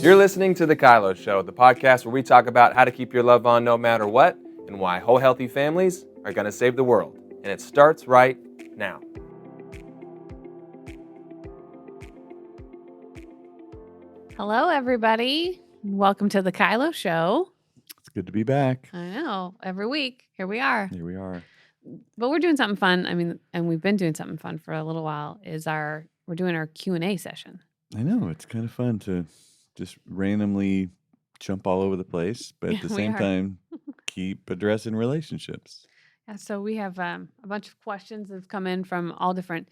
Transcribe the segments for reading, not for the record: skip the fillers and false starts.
You're listening to The Kylo Show, the podcast where we talk about how to keep your love on no matter what and why whole healthy families are going to save the world. And it starts right now. Hello, everybody. Welcome to The Kylo Show. It's good to be back. I know. Every week, here we are. Here we are. But we're doing something fun. And we've been doing something fun for a little while. We're doing our Q&A session. I know. It's kind of fun to just randomly jump all over the place, but at the same time, keep addressing relationships. Yeah, so we have a bunch of questions that have come in from all different,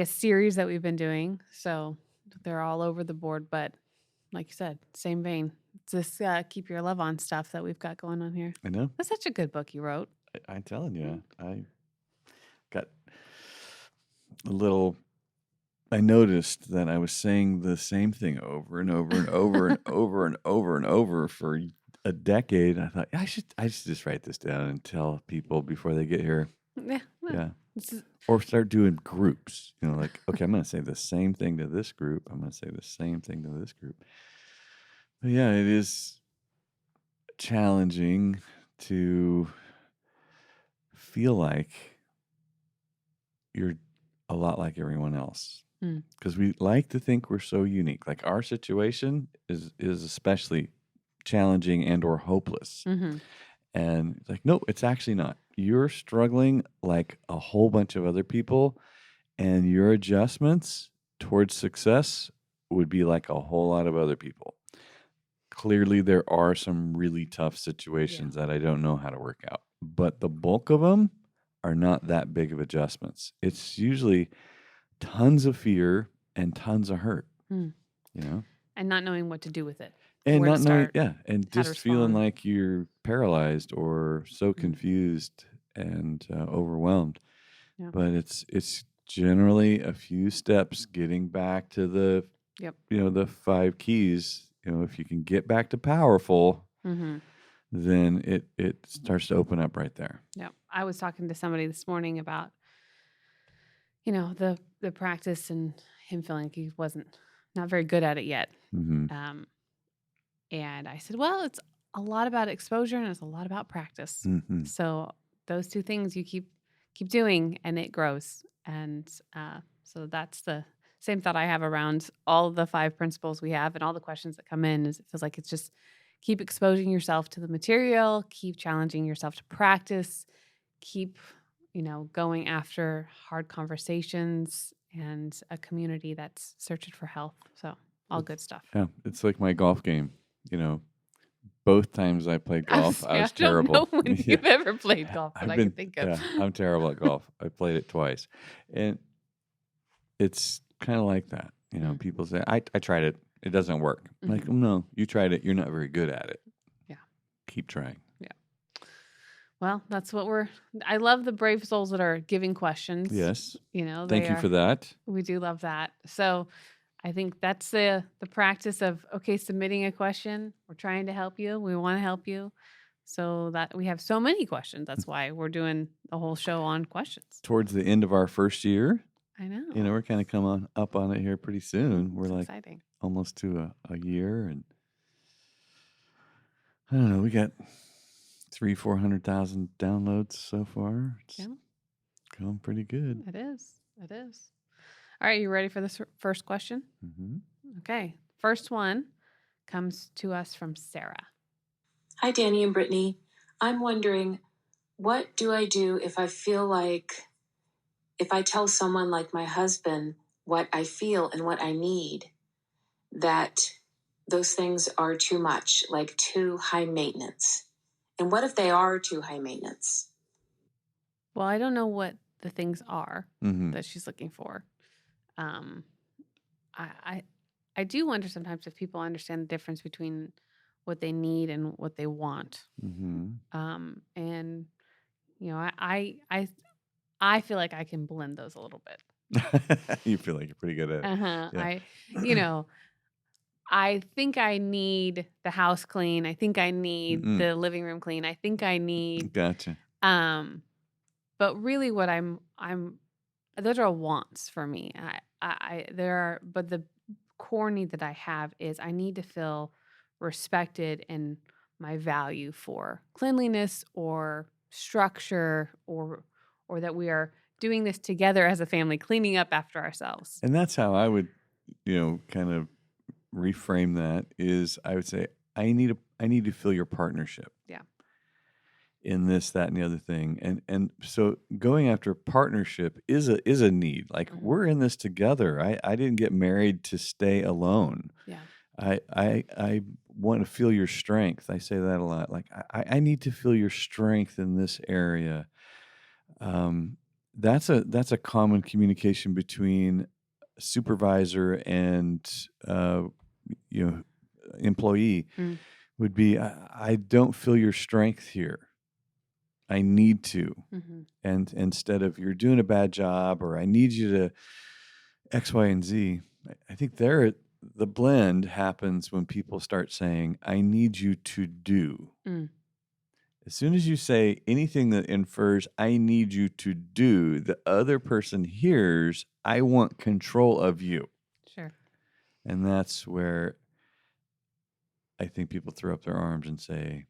series that we've been doing. So they're all over the board. But like you said, same vein. It's this keep your love on stuff that we've got going on here. I know. That's such a good book you wrote. I'm telling you, I got a little... I noticed that I was saying the same thing over and over and over and over and over and over for a decade. I thought I should just write this down and tell people before they get here. Yeah. Well, Yeah. Or start doing groups. Like, okay, I'm going to say the same thing to this group. I'm going to say the same thing to this group. But yeah, it is challenging to feel like you're a lot like everyone else. Because we like to think we're so unique. Like our situation is especially challenging and or hopeless. Mm-hmm. And it's like, no, it's actually not. You're struggling like a whole bunch of other people, and your adjustments towards success would be like a whole lot of other people. Clearly, there are some really tough situations that I don't know how to work out. But the bulk of them are not that big of adjustments. It's usually tons of fear and tons of hurt, and not knowing what to do with it, and where not to knowing, start, and how to just feeling respond. like you're paralyzed or so confused and overwhelmed. Yeah. But it's generally a few steps getting back to the the 5 keys. If you can get back to powerful, then it starts to open up right there. Yeah. I was talking to somebody this morning about the practice and him feeling like he wasn't not very good at it yet. Mm-hmm. And I said, well, it's a lot about exposure and it's a lot about practice. Mm-hmm. So those two things you keep doing and it grows. And so that's the same thought I have around all the 5 principles we have and all the questions that come in. Is it feels like it's just keep exposing yourself to the material, keep challenging yourself to practice, keep going after hard conversations and a community that's searching for health. So all good stuff. Yeah, it's like my golf game. Both times I played golf, I was terrible. I don't know when you've ever played golf, but I can think of. Yeah, I'm terrible at golf. I played it twice. And it's kind of like that. People say, I tried it. It doesn't work. I'm like, no, you tried it. You're not very good at it. Yeah. Keep trying. Well, that's what I love the brave souls that are giving questions. Yes. Thank you for that. We do love that. So I think that's the practice of, submitting a question. We're trying to help you. We want to help you. So that we have so many questions. That's why we're doing the whole show on questions. Towards the end of our first year. I know. We're kind of coming up on it here pretty soon. We're it's like exciting. Almost to a year. And I don't know, we got 300,000-400,000 downloads so far. It's going pretty good. It is. All right, you ready for this first question? Mm-hmm. Okay. First one comes to us from Sarah. Hi, Danny and Brittany. I'm wondering, what do I do if I feel like if I tell someone like my husband what I feel and what I need, that those things are too much, like too high maintenance? And what if they are too high maintenance? Well, I don't know what the things are that she's looking for. I do wonder sometimes if people understand the difference between what they need and what they want. And I feel like I can blend those a little bit. You feel like you're pretty good at it. Yeah. I think I need the house clean. I think I need the living room clean. I think I need. Gotcha. But really, what those are wants for me. But the core need that I have is I need to feel respected in my value for cleanliness or structure or that we are doing this together as a family, cleaning up after ourselves. And that's how I would, kind of reframe that is I would say, I need to feel your partnership. Yeah. In this, that, and the other thing. And so going after partnership is a need. Like we're in this together. I didn't get married to stay alone. Yeah. I want to feel your strength. I say that a lot. Like I need to feel your strength in this area. That's a common communication between supervisor and employee would be I don't feel your strength here. I need to. Mm-hmm. And instead of you're doing a bad job or I need you to X, Y, and Z, I think the blend happens when people start saying, I need you to do. As soon as you say anything that infers, I need you to do, the other person hears, I want control of you. Sure. And that's where I think people throw up their arms and say,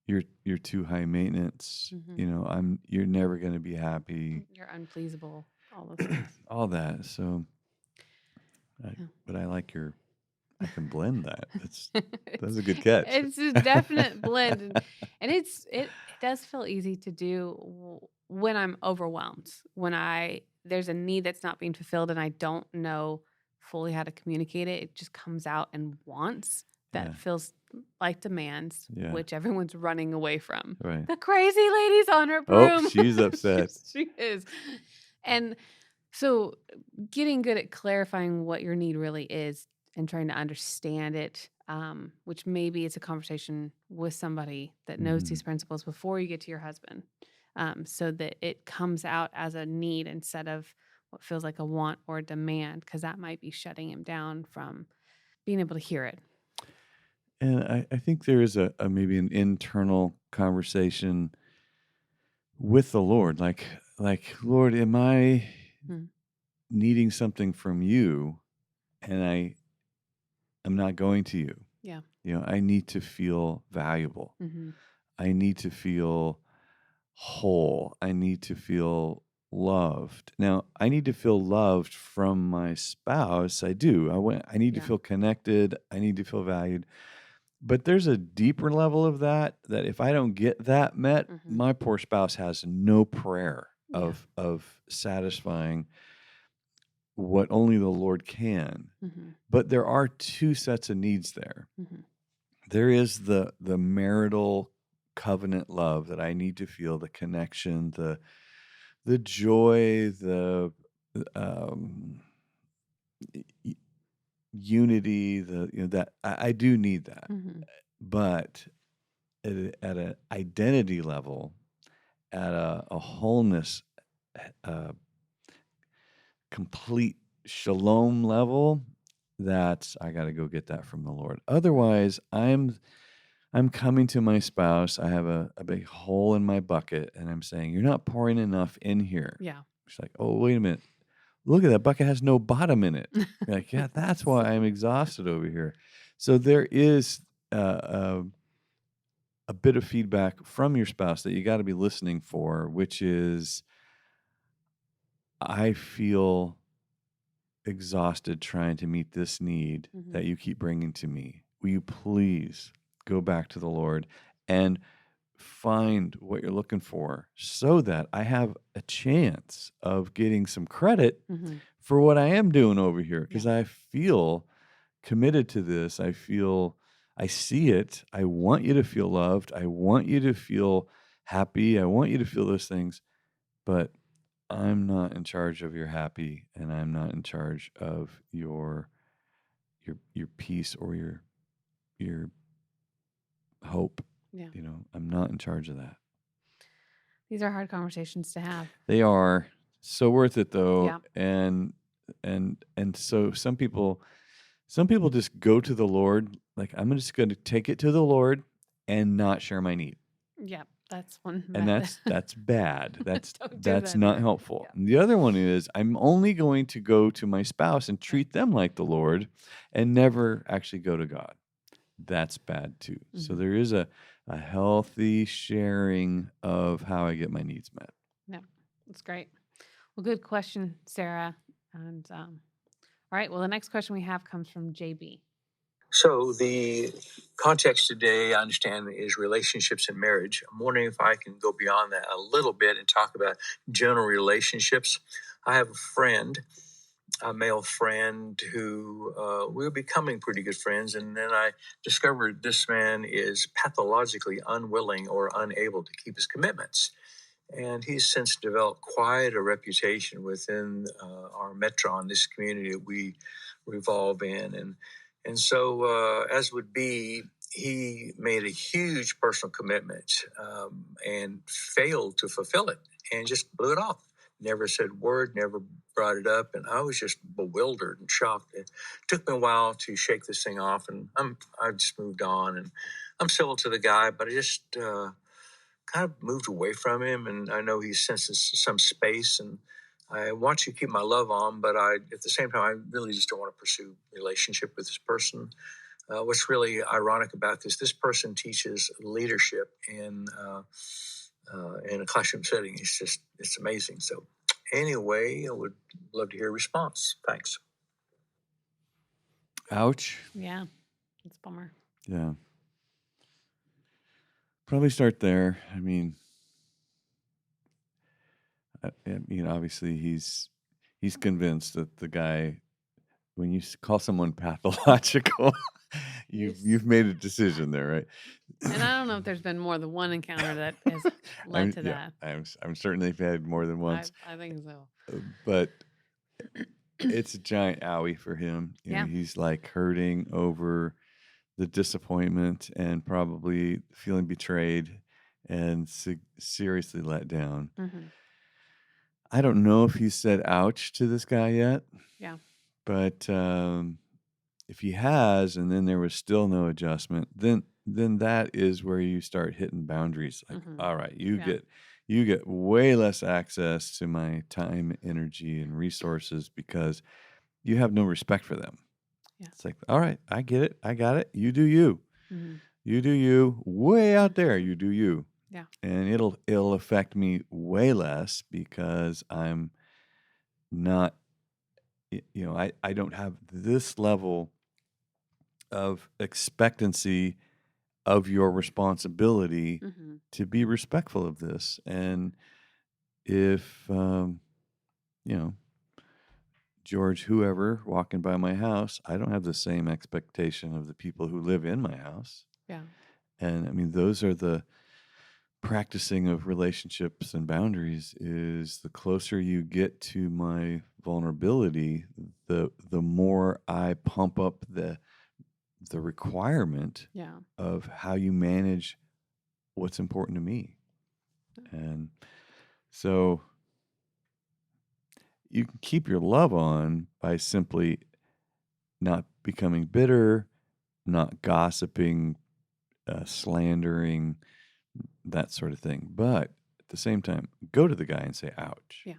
you're too high maintenance. Mm-hmm. You're never going to be happy. You're unpleasable. All those things. All that. So, but I like I can blend that. That's a good catch. It's a definite blend, and it does feel easy to do when I'm overwhelmed. When there's a need that's not being fulfilled, and I don't know fully how to communicate it. It just comes out in wants that feels like demands, which everyone's running away from. Right. The crazy lady's on her broom. Oh, she's upset. she is. And so getting good at clarifying what your need really is and trying to understand it, which maybe it's a conversation with somebody that knows these principles before you get to your husband, so that it comes out as a need instead of what feels like a want or a demand, because that might be shutting him down from being able to hear it. And I think there is a maybe an internal conversation with the Lord, like Lord, am I needing something from you, and I'm not going to you? Yeah. I need to feel valuable. Mm-hmm. I need to feel whole. I need to feel loved. Now, I need to feel loved from my spouse. I do. I need to feel connected. I need to feel valued. But there's a deeper level of that if I don't get that met, my poor spouse has no prayer of satisfying what only the Lord can. But there are two sets of needs there. There is the marital covenant love that I need to feel, the connection, the joy, the unity, that I do need that. But at an identity level, at a wholeness, complete shalom level, that's I got to go get that from the Lord. Otherwise, I'm coming to my spouse. I have a big hole in my bucket, and I'm saying, "You're not pouring enough in here." Yeah. She's like, "Oh, wait a minute. Look at that bucket has no bottom in it." You're like, yeah, that's why I'm exhausted over here. So there is a bit of feedback from your spouse that you got to be listening for, which is, I feel exhausted trying to meet this need that you keep bringing to me. Will you please go back to the Lord and find what you're looking for so that I have a chance of getting some credit for what I am doing over here, because I feel committed to this. I see it. I want you to feel loved. I want you to feel happy. I want you to feel those things, but I'm not in charge of your happy, and I'm not in charge of your peace or your hope. Yeah. I'm not in charge of that. These are hard conversations to have. They are so worth it though. Yeah. And so some people just go to the Lord, like, I'm just going to take it to the Lord and not share my need. Yeah. That's one And method. that's bad. That's Don't do that's that not either. helpful. Yeah. And the other one is I'm only going to go to my spouse and treat them like the Lord and never actually go to God. That's bad too. So Mhm. there is a healthy sharing of how I get my needs met. Yeah, that's great. Well, good question, Sarah. And all right, well, the next question we have comes from JB. So the context today, I understand, is relationships and marriage. I'm wondering if I can go beyond that a little bit and talk about general relationships. I have a friend, a male friend, who we were becoming pretty good friends, and then I discovered this man is pathologically unwilling or unable to keep his commitments. And he's since developed quite a reputation within our metron, this community that we revolve in. And so, as would be, he made a huge personal commitment and failed to fulfill it and just blew it off. Never said a word, never brought it up. And I was just bewildered and shocked. It took me a while to shake this thing off, and I just moved on. And I'm civil to the guy, but I just kind of moved away from him, and I know he senses some space, and I want to keep my love on, but at the same time, I really just don't want to pursue a relationship with this person. What's really ironic about this person teaches leadership in a classroom setting. It's amazing. So anyway, I would love to hear a response. Thanks. Ouch. Yeah, it's a bummer. Yeah. Probably start there. I mean, obviously he's convinced that the guy, when you call someone pathological, you've made a decision there, right? And I don't know if there's been more than one encounter that has led to that. I'm certain they've had more than once. I think so. But it's a giant owie for him. Yeah. He's like hurting over the disappointment and probably feeling betrayed and seriously let down. Mm-hmm. I don't know if he said ouch to this guy yet. Yeah. But if he has, and then there was still no adjustment, then that is where you start hitting boundaries. Like, all right, you get way less access to my time, energy, and resources because you have no respect for them. Yeah. It's like, all right, I get it. I got it. You do you. Mm-hmm. You do you. Way out there, you do you. Yeah. And it'll affect me way less because I'm not, I don't have this level of expectancy of your responsibility to be respectful of this. And if, George, whoever walking by my house, I don't have the same expectation of the people who live in my house. Yeah. And I mean, those are the practicing of relationships and boundaries. Is the closer you get to my vulnerability, the more I pump up the requirement of how you manage what's important to me. And so you can keep your love on by simply not becoming bitter, not gossiping, slandering, that sort of thing. But at the same time, go to the guy and say, ouch. Yeah.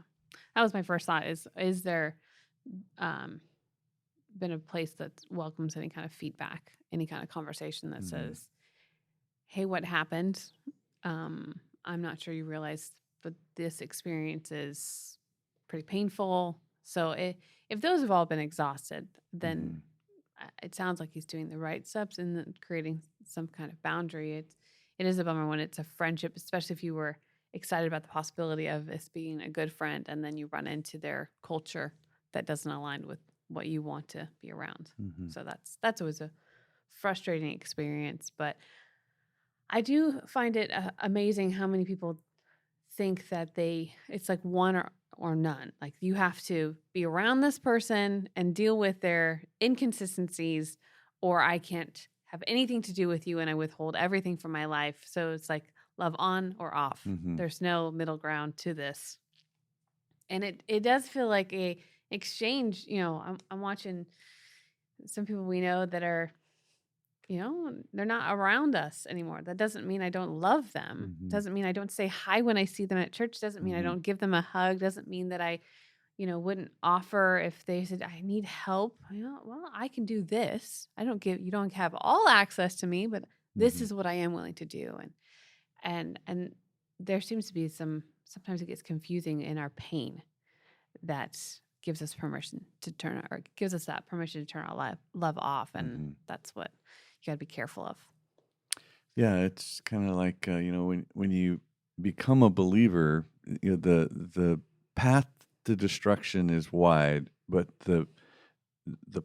That was my first thought is there been a place that welcomes any kind of feedback, any kind of conversation that says, hey, what happened? I'm not sure you realize, but this experience is pretty painful. So if those have all been exhausted, then it sounds like he's doing the right steps in creating some kind of boundary. It is a bummer when it's a friendship, especially if you were excited about the possibility of this being a good friend and then you run into their culture that doesn't align with what you want to be around. So that's always a frustrating experience. But I do find it amazing how many people think that it's like one or none. Like you have to be around this person and deal with their inconsistencies, or I can't have anything to do with you and I withhold everything from my life. So it's like love on or off. There's no middle ground to this. And it does feel like a exchange. I'm watching some people we know that are they're not around us anymore. That doesn't mean I don't love them. Mhm. Doesn't mean I don't say hi when I see them at church. Doesn't mean I Mhm. don't give them a hug. Doesn't mean that I, wouldn't offer if they said I need help. Well, I can do this. You don't have all access to me, but this Mhm. is what I am willing to do. And there seems to be sometimes it gets confusing in our pain that gives us permission to gives us that permission to turn our love off. And Mhm. that's what you got to be careful of. Yeah, it's kind of like when you become a believer, the path to destruction is wide, but the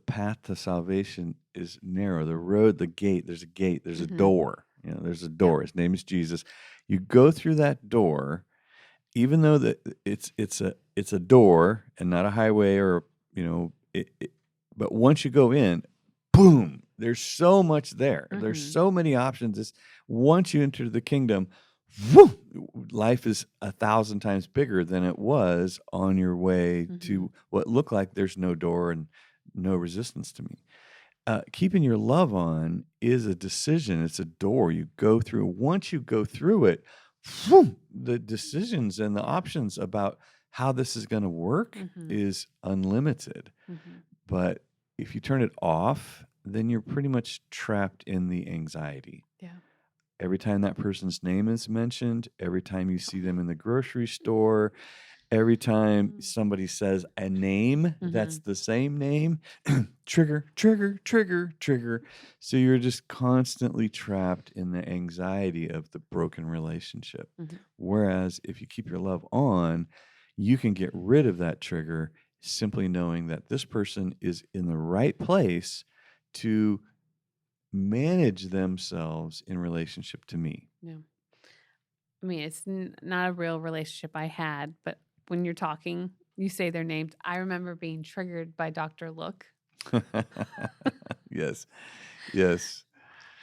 path to salvation is narrow. The road, the gate, there's a gate, there's a Mhm. door. There's a door. His name is Jesus. You go through that door, even though it's a door and not a highway or but once you go in, boom, there's so much there. There's Mhm. so many options. Once you enter the kingdom, whoo, life is 1,000 times bigger than it was on your way to what looked like there's no door and no resistance to me. Keeping your love on is a decision. It's a door you go through. Once you go through it, whew, the decisions and the options about how this is going to work Mhm. is unlimited. Mhm. But if you turn it off, then you're pretty much trapped in the anxiety. Yeah. Every time that person's name is mentioned, every time you see them in the grocery store, every time somebody says a name that's the same name, trigger, trigger, trigger, trigger. So you're just constantly trapped in the anxiety of the broken relationship. Mhm. Whereas if you keep your love on, you can get rid of that trigger simply knowing that this person is in the right place to manage themselves in relationship to me. Yeah. I mean, it's not a real relationship I had, but when you're talking, you say their names. I remember being triggered by Dr. Look, Yes. Yes.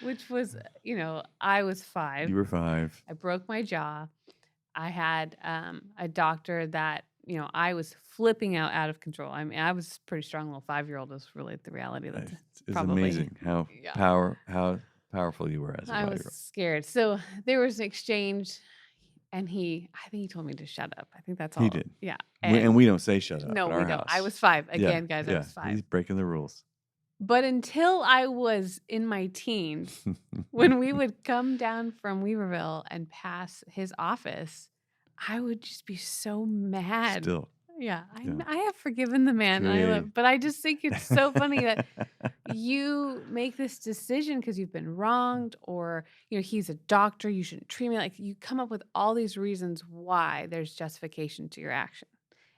which was, I was 5. You were 5. I broke my jaw. I had a doctor that, I was flipping out of control. I mean, I was a pretty strong little 5-year-old is really the reality. That's It's probably amazing how Yeah. how powerful you were as a I was 5-year-old. scared. So there was an exchange, and I think he told me to shut up. I think that's all. He did. Yeah. And we don't say shut up No, at we our don't. house. I was 5. Yeah, Again, guys, I yeah. was 5. He's breaking the rules. But until I was in my teens, when we would come down from Weaverville and pass his office, I would just be so mad. Still. Yeah, Yeah. I have forgiven the man, and I Great. love. But I just think it's so funny that you make this decision because you've been wronged, or he's a doctor, you shouldn't treat me like. You come up with all these reasons why there's justification to your action,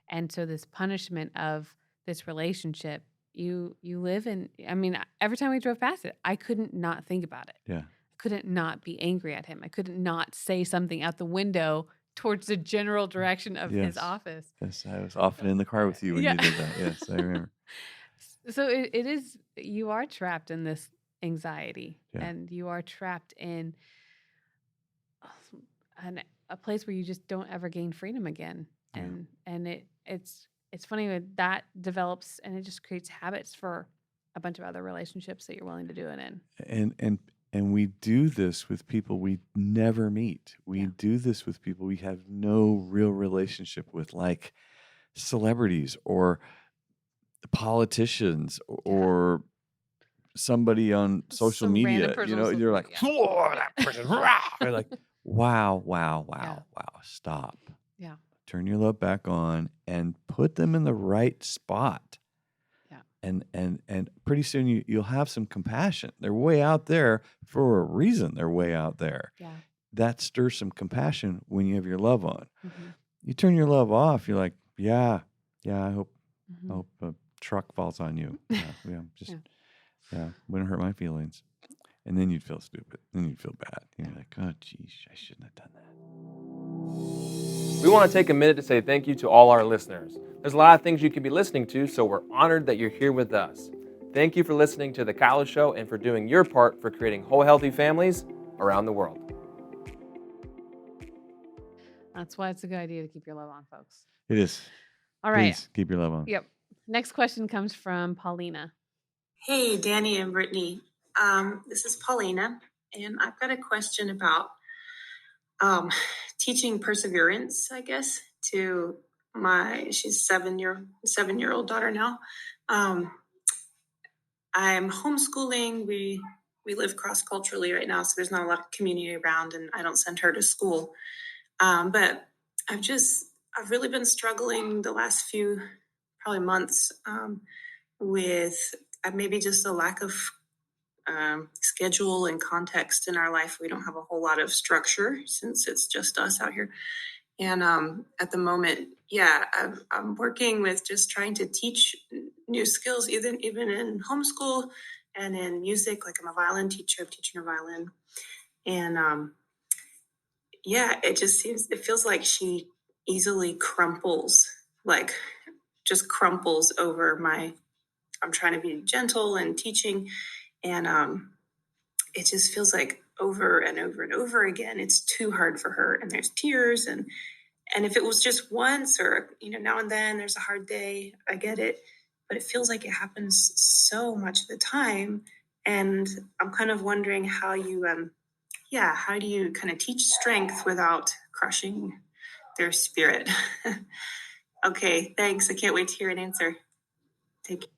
and so this punishment of this relationship you live in. I mean, every time we drove past it, I couldn't not think about it. Yeah. I couldn't not be angry at him. I couldn't not say something out the window towards the general direction of his Yes. office. Yes, I was often in the car with you when Yeah. you did that. Yes, I remember. So it is, you are trapped in this anxiety, Yeah. and you are trapped in a place where you just don't ever gain freedom again. Yeah. And it's funny when that develops, and it just creates habits for a bunch of other relationships that you're willing to do it in. And we do this with people we never meet. We do this with people we have no real relationship with, like celebrities or politicians or somebody on social Some random media. person on social You're like, media. "Whoa, that person." You're like, wow, Yeah. stop. Yeah. Turn your love back on and put them in the right spot. Yeah. And pretty soon you'll have some compassion. They're way out there for a reason. They're way out there. Yeah. That stirs some compassion when you have your love on. Mm-hmm. You turn your love off, you're like, yeah, I hope Mm-hmm. I hope a truck falls on you. Wouldn't hurt my feelings. And then you'd feel stupid. Then you'd feel bad. You're like, oh, geez, I shouldn't have done that. We want to take a minute to say thank you to all our listeners. There's a lot of things you could be listening to, so we're honored that you're here with us. Thank you for listening to The Kylo Show and for doing your part for creating whole, healthy families around the world. That's why it's a good idea to keep your love on, folks. It is. All right. Please keep your love on. Yep. Next question comes from Paulina. Hey, Danny and Brittany. This is Paulina, and I've got a question about teaching perseverance, I guess, to she's 7-year-old daughter now. I'm homeschooling. We live cross culturally right now, so there's not a lot of community around, and I don't send her to school. But I've really been struggling the last few probably months with maybe just a lack of schedule and context in our life. We don't have a whole lot of structure since it's just us out here. And at the moment, I'm working with just trying to teach new skills, even in homeschool and in music. Like I'm a violin teacher, I'm teaching her violin. And it feels like she easily crumples, like just crumples over I'm trying to be gentle and teaching. And it just feels like over and over and over again, it's too hard for her. And there's tears. And if it was just once or, now and then there's a hard day, I get it. But it feels like it happens so much of the time. And I'm kind of wondering how you, how do you kind of teach strength without crushing their spirit? Okay, thanks. I can't wait to hear an answer. Take care.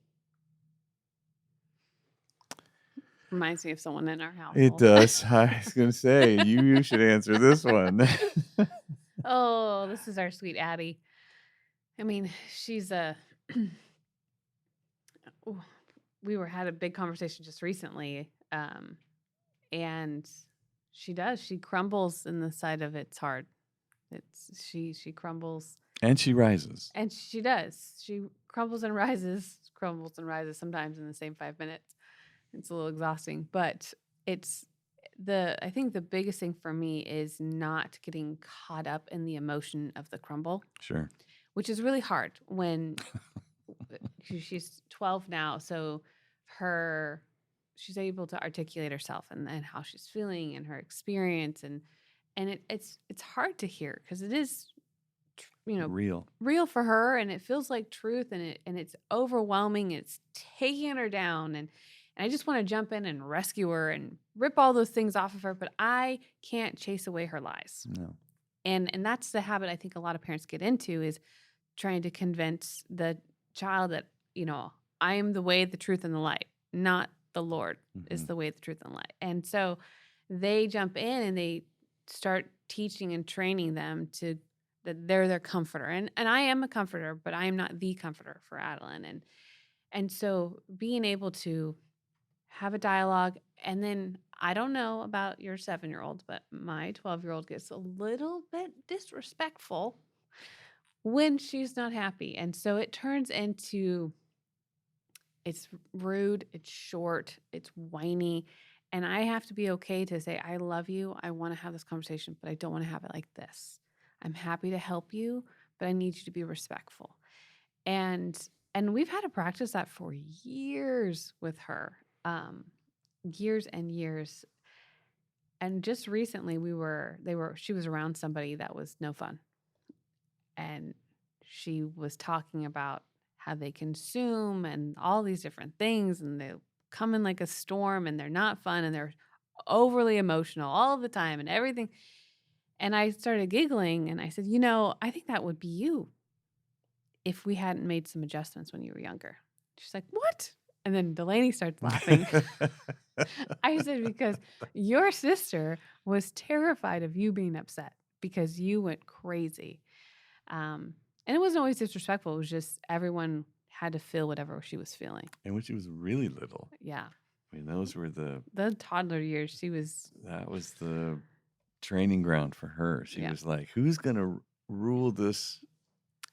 Reminds me of someone in our house. It does. I was going to say, you should answer this one. Oh, this is our sweet Addie. I mean, she's had a big conversation just recently, and she crumbles in the side of it's hard. She crumbles. And she rises. And she does. She crumbles and rises sometimes in the same 5 minutes. It's a little exhausting, but I think the biggest thing for me is not getting caught up in the emotion of the crumble. Sure. Which is really hard when she's 12 now. So she's able to articulate herself and how she's feeling and her experience. And it's hard to hear because it is, real for her. And it feels like truth and it's overwhelming. It's taking her down. And I just want to jump in and rescue her and rip all those things off of her, but I can't chase away her lies. No. And that's the habit I think a lot of parents get into is trying to convince the child that, I am the way, the truth, and the light, not the Lord is the way, the truth, and the light. And so they jump in and they start teaching and training them that they're their comforter. And I am a comforter, but I am not the comforter for Adeline. And so being able to have a dialogue. And then I don't know about your 7-year-old, but my 12-year-old gets a little bit disrespectful when she's not happy. And so it turns into, it's rude, it's short, it's whiny. And I have to be okay to say, I love you. I want to have this conversation, but I don't want to have it like this. I'm happy to help you, but I need you to be respectful. And we've had to practice that for years with her. Years and years. And just recently she was around somebody that was no fun. And she was talking about how they consume and all these different things and they come in like a storm and they're not fun and they're overly emotional all the time and everything. And I started giggling and I said, I think that would be you if we hadn't made some adjustments when you were younger. She's like, what? And then Delaney starts laughing. I said, because your sister was terrified of you being upset because you went crazy. And it wasn't always disrespectful. It was just everyone had to feel whatever she was feeling. And when she was really little. Yeah. I mean, those were the toddler years. That was the training ground for her. She was like, who's going to rule this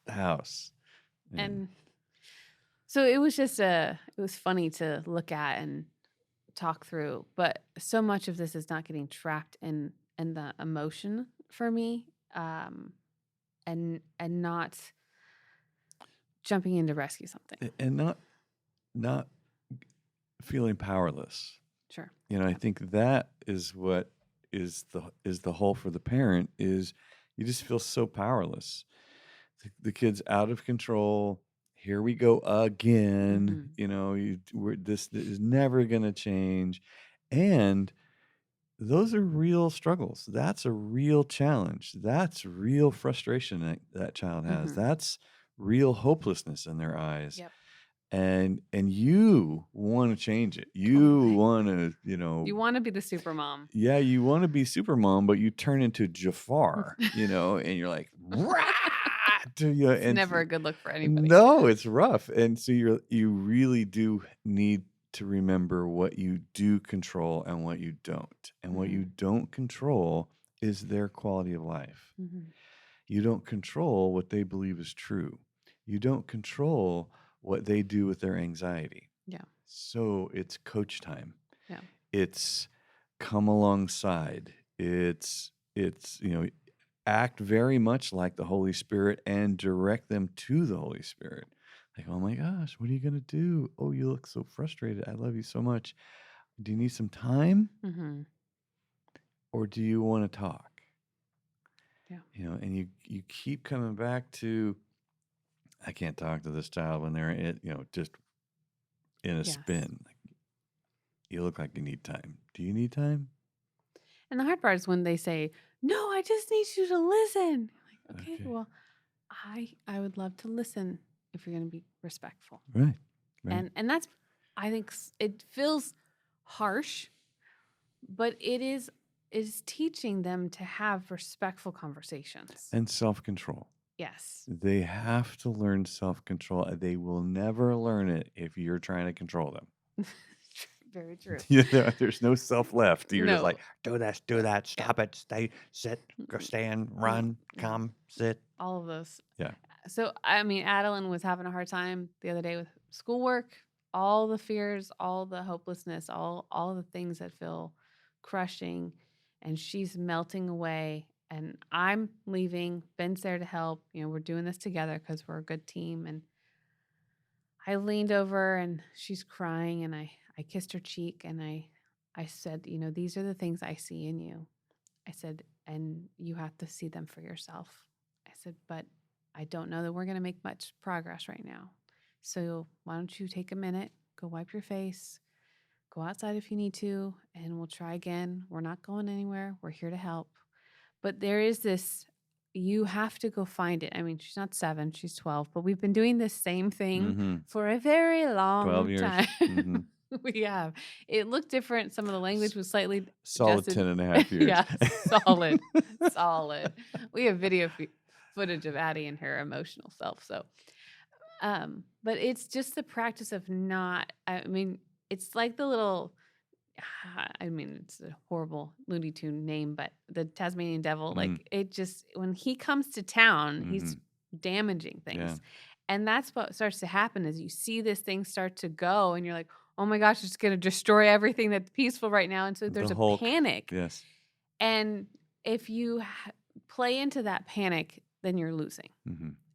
house? And so it was just it was funny to look at and talk through, but so much of this is not getting trapped in the emotion for me, and not jumping in to rescue something. And not feeling powerless. Sure. I think that is what is the hole for the parent is you just feel so powerless. The kid's out of control. here we go again. Mhm. This is never going to change. And those are real struggles. That's a real challenge. That's real frustration that child has. Mhm. That's real hopelessness in their eyes. Yep. And you want to change it. You Totally. want to, You want to be the super mom. yeah, you want to be super mom, but you turn into Jafar, and you're like, "Rah!" to you, It's and never a good look for anybody. no, it's rough. And so you really do need to remember what you do control and what you don't. And what you don't control is their quality of life. Mhm. You don't control what they believe is true. You don't control what they do with their anxiety. Yeah. So it's coach time. Yeah. It's come alongside. It's act very much like the Holy Spirit and direct them to the Holy Spirit. Like, oh my gosh, what are you going to do? Oh, you look so frustrated. I love you so much. Do you need some time Mhm. or do you want to talk? Yeah. And you keep coming back to, I can't talk to this child when they're just in a Yes. spin. Like, you look like you need time. Do you need time? And the hard part is when they say, "No, I just need you to listen." Like, okay, Okay. well, I would love to listen if you're going to be respectful. Right. And that's, I think it feels harsh, but it is teaching them to have respectful conversations. And self-control. Yes. They have to learn self-control. They will never learn it if you're trying to control them. Very true. There's no self left. You're just No. like, do this, do that, stop it, stay, sit, go stand, run, come, sit. All of those. Yeah. So, I mean, Adeline was having a hard time the other day with schoolwork, all the fears, all the hopelessness, all the things that feel crushing, and she's melting away. And I'm leaving. Ben's there to help. We're doing this together because we're a good team. And I leaned over and she's crying, and I kissed her cheek, and I said, these are the things I see in you. I said, and you have to see them for yourself. I said, but I don't know that we're going to make much progress right now. So why don't you take a minute, go wipe your face, go outside if you need to, and we'll try again. We're not going anywhere. We're here to help. But there is this, you have to go find it. I mean, she's not 7, she's 12, but we've been doing this same thing for a very 12 long years. time. We have. It looked different. Some of the language was slightly Solid adjusted. 10 and a half years. Yeah, solid. Solid. We have video footage of Addie and her emotional self. So, but it's just the practice of not, I mean, it's like the little, I mean, it's a horrible Looney Tune name, but the Tasmanian devil, like it just, when he comes to town, he's damaging things. Yeah. And that's what starts to happen is you see this thing start to go and you're like, oh my gosh, it's going to destroy everything that's peaceful right now. And so there's The a Hulk. panic. Yes. And if you play into that panic, then you're losing.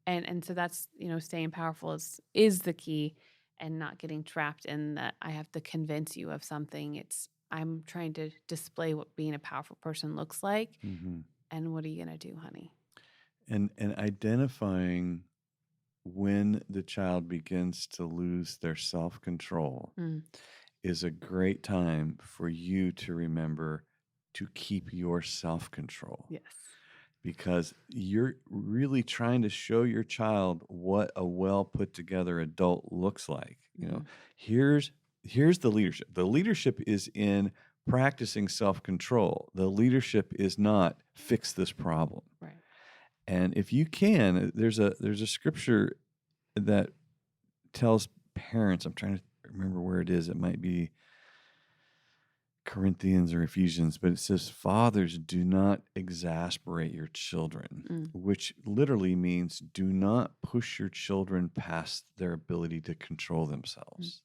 And so that's, staying powerful is the key, and not getting trapped in that I have to convince you of something. I'm trying to display what being a powerful person looks like. And what are you going to do, honey? And identifying when the child begins to lose their self-control is a great time for you to remember to keep your self-control. Yes. Because you're really trying to show your child what a well put together adult looks like. Here's the leadership. The leadership is in practicing self-control. The leadership is not fix this problem. Right. And if you can, there's a scripture that tells parents, I'm trying to remember where it is. It might be Corinthians or Ephesians, but it says, fathers, do not exasperate your children, which literally means do not push your children past their ability to control themselves.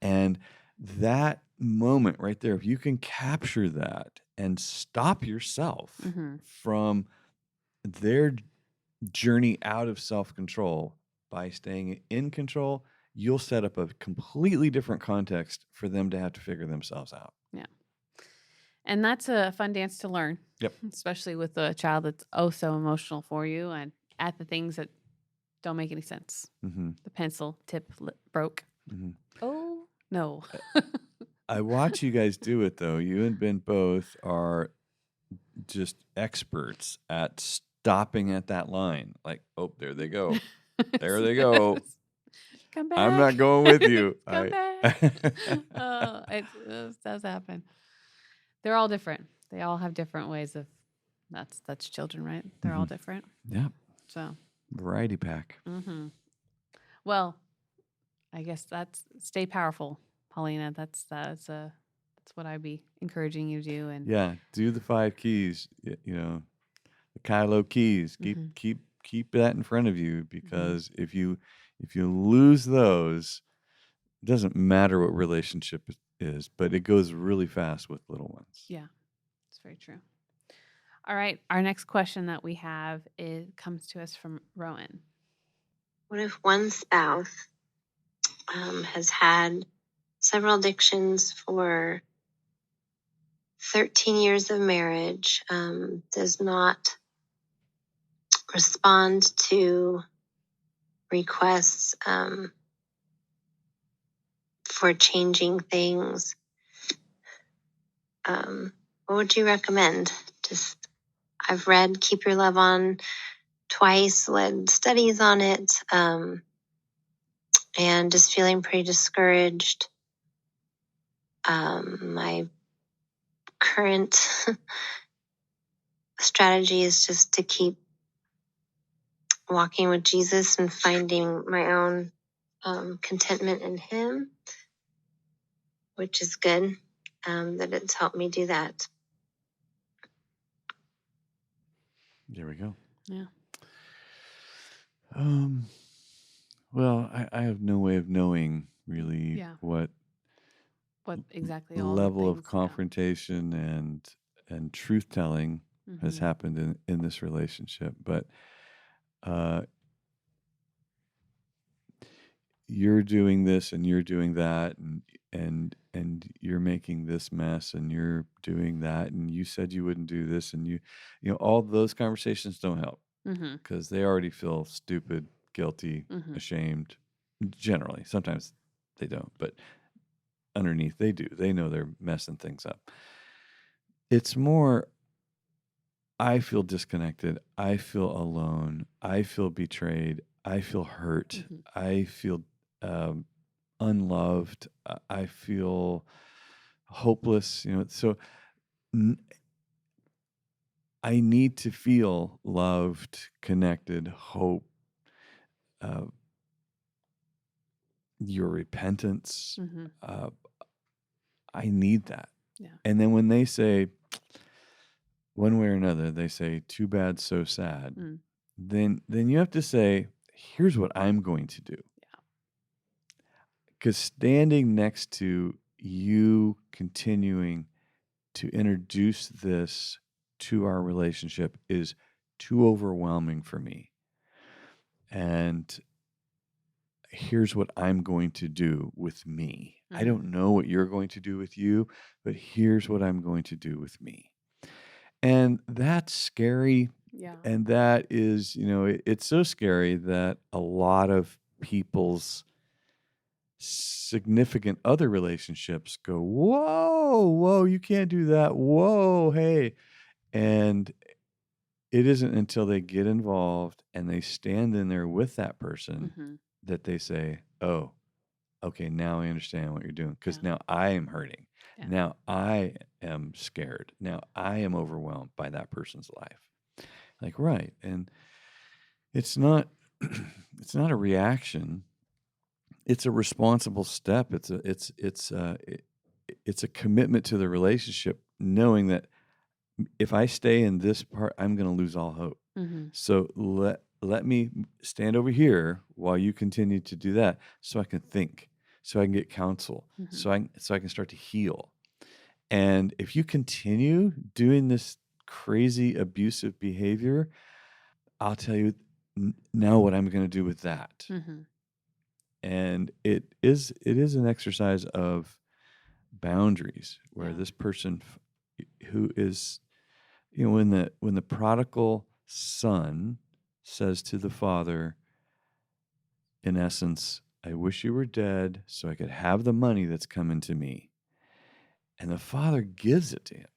And that moment right there, if you can capture that and stop yourself from their journey out of self-control by staying in control, you'll set up a completely different context for them to have to figure themselves out. Yeah. And that's a fun dance to learn. Yep. Especially with a child that's so emotional for you and at the things that don't make any sense. Mm-hmm. The pencil tip broke. Mm-hmm. Oh, no. I watch you guys do it though. You and Ben both are just experts at stopping at that line. Like, oh, there they go. There they go. Come back. I'm not going with you. Come back. Oh, it does happen. They're all different. They all have different ways of. That's children, right? They're all different. Yeah. So Variety pack. Mm-hmm. Well, I guess that's stay powerful, Paulina. That's what I'd be encouraging you to do. And Yeah, do the 5 keys. You know, the Kylo keys. Keep that in front of you, because if you lose those, it doesn't matter what relationship it is, but it goes really fast with little ones. yeah, it's very true. All right, our next question that we have comes to us from Rowan. What if one spouse has had several addictions for 13 years of marriage, does not respond to requests for changing things? What would you recommend? I've read Keep Your Love On twice, led studies on it, and just feeling pretty discouraged. My current strategy is just to keep walking with Jesus and finding my own contentment in Him, which is good, that it's helped me do that. There we go. Yeah. Well, I have no way of knowing really what exactly all the level of things, confrontation and truth telling has happened in this relationship, but you're doing this and you're doing that, and you're making this mess and you're doing that, and you said you wouldn't do this, and you know, all those conversations don't help, because they already feel stupid, guilty, ashamed. Generally, sometimes they don't, but underneath they do. They know they're messing things up. It's more, I feel disconnected. I feel alone. I feel betrayed. I feel hurt. I feel unloved. I feel hopeless. You know, so I need to feel loved, connected, hope, your repentance. I need that. Yeah. And then when they say, one way or another, they say, too bad, so sad, then you have to say, here's what I'm going to do. Yeah. Because standing next to you continuing to introduce this to our relationship is too overwhelming for me. And here's what I'm going to do with me. I don't know what you're going to do with you, but here's what I'm going to do with me. And that's scary. Yeah. And that is, you know, it's so scary that a lot of people's significant other relationships go, whoa, you can't do that. Whoa, hey. And it isn't until they get involved and they stand in there with that person that they say, oh, okay, now I understand what you're doing, because now I am hurting. Yeah. Now I am scared. Now I am overwhelmed by that person's life. Like, right. And it's not a reaction. It's a responsible step. It's a commitment to the relationship, knowing that if I stay in this part, I'm going to lose all hope. So let me stand over here while you continue to do that, so I can think, so I can get counsel, so I can start to heal. And if you continue doing this crazy abusive behavior, I'll tell you now what I'm going to do with that. And it is an exercise of boundaries, where this person who is, you know, when the prodigal son says to the father, in essence, I wish you were dead so I could have the money that's coming to me. And the father gives it to him.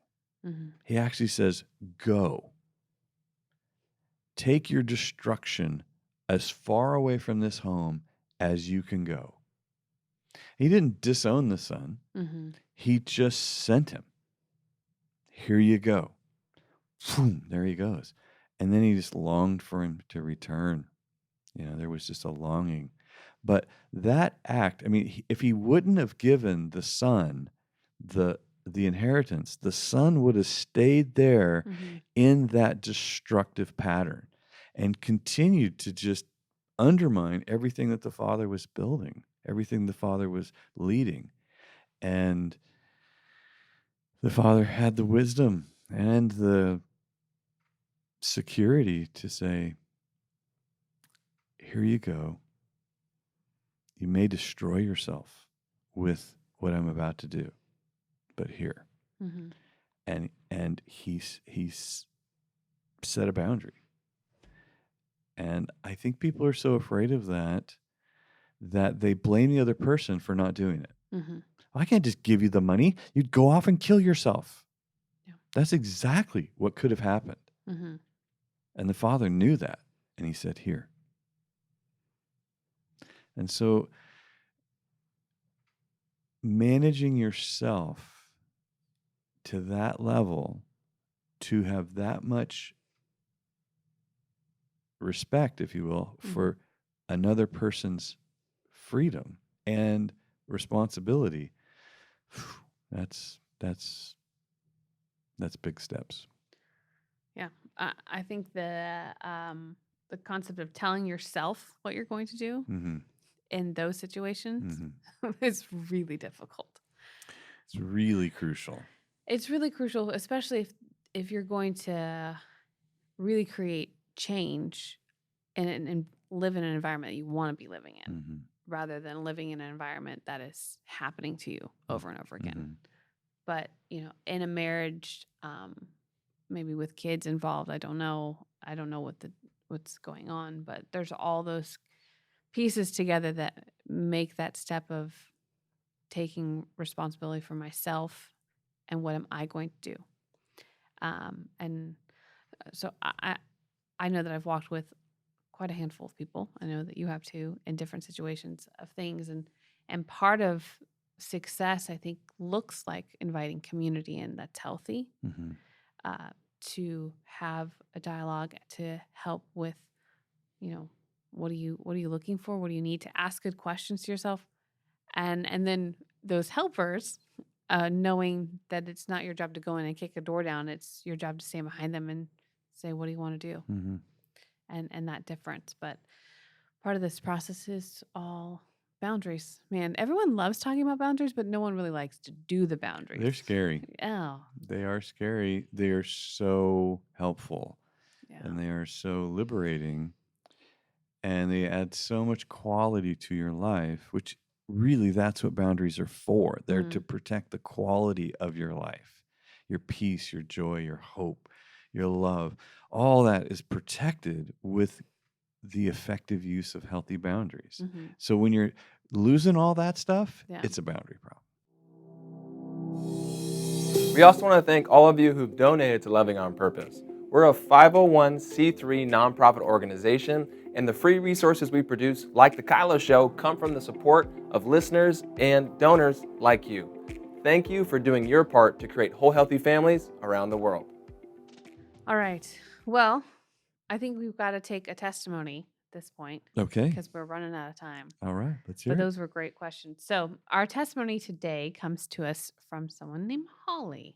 Mm-hmm. He actually says, go. Take your destruction as far away from this home as you can go. He didn't disown the son. Mm-hmm. He just sent him. Here you go. Boom, there he goes. And then he just longed for him to return. There was just a longing. But that act, if he wouldn't have given the son the inheritance, the son would have stayed there Mm-hmm. in that destructive pattern and continued to just undermine everything that the father was building, everything the father was leading. And the father had the wisdom and the security to say, here you go. You may destroy yourself with what I'm about to do, but here. Mm-hmm. And he's set a boundary. And I think people are so afraid of that they blame the other person for not doing it. Mm-hmm. I can't just give you the money. You'd go off and kill yourself. Yeah. That's exactly what could have happened. Mm-hmm. And the father knew that. And he said, here. And so managing yourself to that level, to have that much respect, if you will, for another person's freedom and responsibility, that's big steps. Yeah. I think the concept of telling yourself what you're going to do Mm-hmm. in those situations Mm-hmm. is really difficult. It's really crucial. It's really crucial, especially if you're going to really create change and live in an environment that you want to be living in, Mm-hmm. rather than living in an environment that is happening to you over and over again. Mm-hmm. But, in a marriage, maybe with kids involved, I don't know what's going on, but there's all those pieces together that make that step of taking responsibility for myself and what am I going to do. And so I know that I've walked with quite a handful of people. I know that you have too, in different situations of things. And part of success, I think, looks like inviting community in that's healthy, Mm-hmm. to have a dialogue, to help with, what are you looking for? What do you need? To ask good questions to yourself. And then those helpers, knowing that it's not your job to go in and kick a door down. It's your job to stand behind them and say, what do you want to do? Mm-hmm. And that difference. But part of this process is all boundaries. Man, everyone loves talking about boundaries, but no one really likes to do the boundaries. They're scary. Oh. They are scary. They are so helpful. Yeah. And they are so liberating. And they add so much quality to your life, which really that's what boundaries are for. They're to protect the quality of your life, your peace, your joy, your hope, your love. All that is protected with the effective use of healthy boundaries. Mm-hmm. So when you're losing all that stuff, Yeah. it's a boundary problem. We also want to thank all of you who've donated to Loving on Purpose. We're a 501c3 nonprofit organization, and the free resources we produce, like the Kylo Show, come from the support of listeners and donors like you. Thank you for doing your part to create whole, healthy families around the world. All right. Well, I think we've got to take a testimony at this point. Okay. Because we're running out of time. All right. Let's hear But it. those were great questions. So our testimony today comes to us from someone named Holly.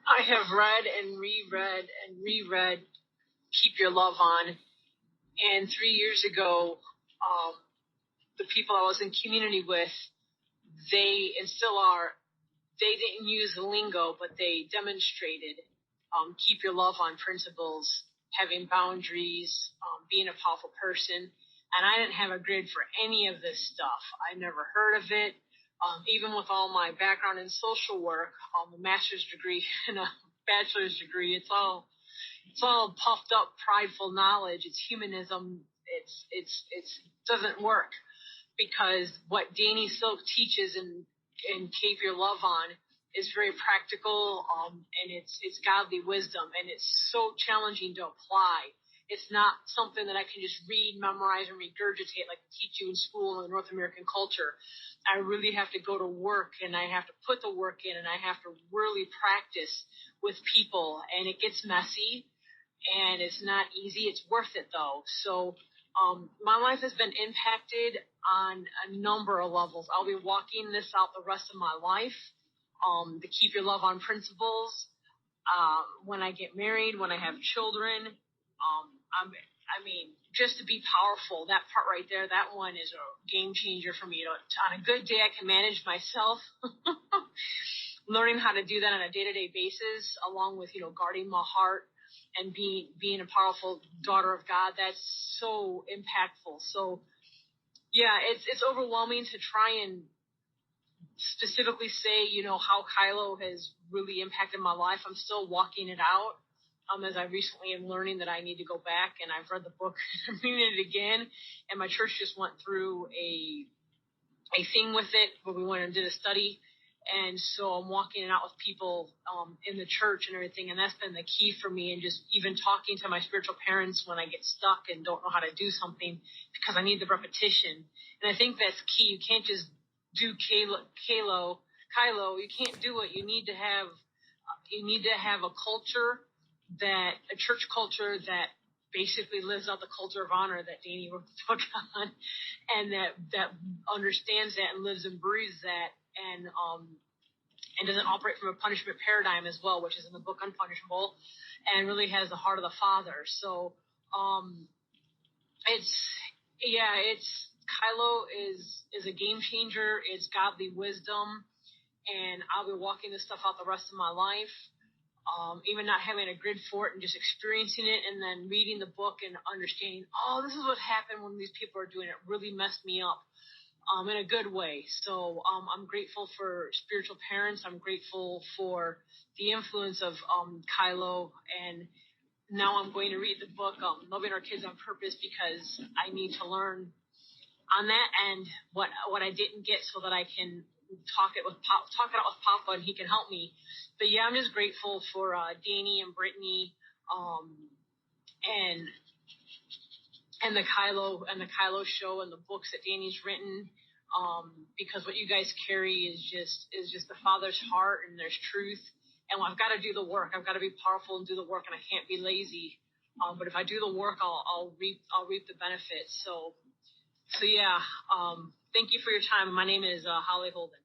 I have read and reread Keep Your Love On. And 3 years ago, the people I was in community with, they, and still are, they didn't use the lingo, but they demonstrated keep your love on principles, having boundaries, being a powerful person. And I didn't have a grid for any of this stuff. I never heard of it. Even with all my background in social work, a master's degree and a bachelor's degree, it's all puffed up, prideful knowledge. It's humanism it's doesn't work, because what Danny Silk teaches and Keep Your Love On is very practical, and it's godly wisdom, and it's so challenging to apply. It's not something that I can just read, memorize, and regurgitate like they teach you in school in North American culture. I really have to go to work, and I have to put the work in, and I have to really practice with people, and it gets messy, and it's not easy. It's worth it, though. So my life has been impacted on a number of levels. I'll be walking this out the rest of my life, the Keep Your Love On principles. When I get married, when I have children, just to be powerful, that part right there, that one is a game changer for me. On a good day, I can manage myself. Learning how to do that on a day-to-day basis, along with, guarding my heart and being a powerful daughter of God, that's so impactful. So, yeah, it's overwhelming to try and specifically say, how Kylo has really impacted my life. I'm still walking it out. As I recently am learning that I need to go back, and I've read the book, I'm reading it again, and my church just went through a thing with it where we went and did a study, and so I'm walking it out with people in the church and everything, and that's been the key for me, and just even talking to my spiritual parents when I get stuck and don't know how to do something, because I need the repetition, and I think that's key. You can't just do Kylo. You can't do it. You need to have a culture, a church culture that basically lives out the culture of honor that Danny wrote the book on, and that understands that and lives and breathes that, and doesn't operate from a punishment paradigm as well, which is in the book Unpunishable, and really has the heart of the Father. So Kylo is a game changer. It's godly wisdom, and I'll be walking this stuff out the rest of my life. Even not having a grid for it and just experiencing it, and then reading the book and understanding, this is what happened when these people are doing it. It really messed me up in a good way. So I'm grateful for spiritual parents. I'm grateful for the influence of Kylo, and now I'm going to read the book Loving Our Kids on Purpose, because I need to learn on that end what I didn't get, so that I can talk it out with Papa, and he can help me. But yeah, I'm just grateful for Danny and Brittany, and the Kylo Show and the books that Danny's written, because what you guys carry is just the Father's heart, and there's truth. And I've got to do the work. I've got to be powerful and do the work, and I can't be lazy. But if I do the work, I'll reap the benefits. So yeah. Thank you for your time. My name is Holly Holden.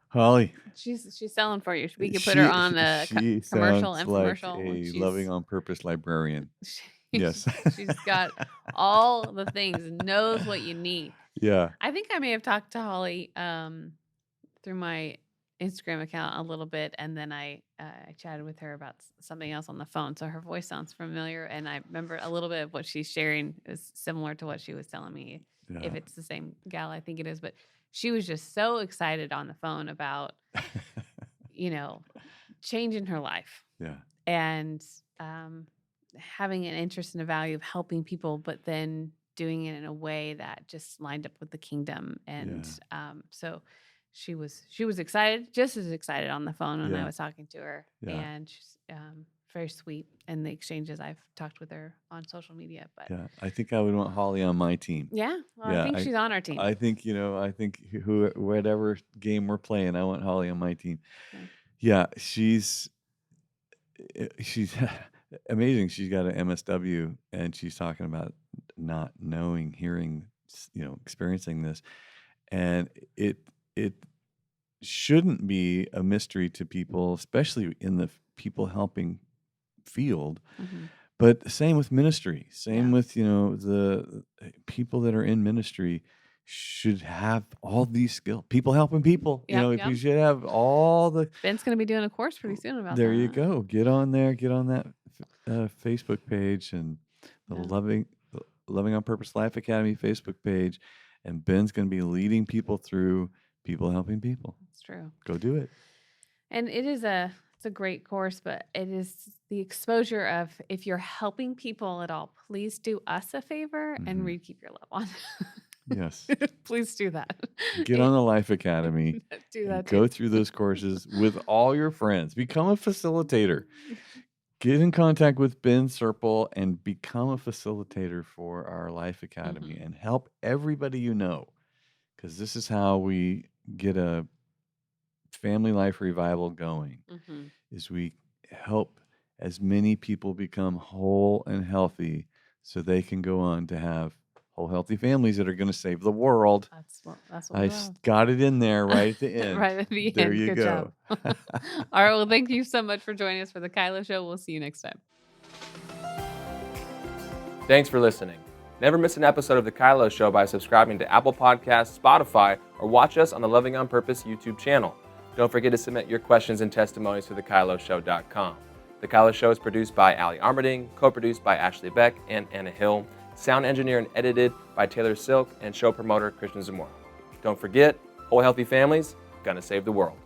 Holly, She's selling for you. We could put her on a commercial, sounds infomercial. like a loving on purpose librarian. Yes. She's got all the things, knows what you need. Yeah. I think I may have talked to Holly through my Instagram account a little bit, and then I chatted with her about something else on the phone. So her voice sounds familiar, and I remember a little bit of what she's sharing is similar to what she was telling me. Yeah. If it's the same gal, I think it is. But she was just so excited on the phone about, changing her life. Yeah. And having an interest and a value of helping people, but then doing it in a way that just lined up with the kingdom. And so she was excited, just as excited on the phone when I was talking to her. Yeah. And she's very sweet in the exchanges I've talked with her on social media. But yeah, I think I would want Holly on my team. Yeah, well, I think she's on our team. I think whatever game we're playing, I want Holly on my team. Okay. Yeah, she's amazing. She's got an MSW, and she's talking about not knowing, hearing, experiencing this, and it shouldn't be a mystery to people, especially in the people helping field. Mm-hmm. But same with ministry, with the people that are in ministry should have all these skills. People helping people. You should have all the. Ben's going to be doing a course pretty soon about there that. You go. Get on there. Get on that Facebook page and the Loving on Purpose Life Academy Facebook page, and Ben's going to be leading people through people helping people. That's true. Go do it. And it's It's a great course, but it is the exposure of if you're helping people at all, please do us a favor and Mhm. read Keep Your Love On. Yes. Please do that. Get on the Life Academy Do and that go too. through those courses with all your friends. Become a facilitator. Get in contact with Ben Serpel and become a facilitator for our Life Academy and help everybody you know, because this is how we get a family life revival going, Mhm. is we help as many people become whole and healthy so they can go on to have whole, healthy families that are going to save the world. That's what I we love. got it in there right at the end. Right at the There end. you Good go. job. All right. Well, thank you so much for joining us for the Kylo Show. We'll see you next time. Thanks for listening. Never miss an episode of The Kylo Show by subscribing to Apple Podcasts, Spotify, or watch us on the Loving on Purpose YouTube channel. Don't forget to submit your questions and testimonies to thekyloshow.com. The Kylo Show is produced by Ali Armerding, co-produced by Ashley Beck and Anna Hill, sound engineered and edited by Taylor Silk, and show promoter Christian Zamora. Don't forget, whole healthy families, gonna save the world.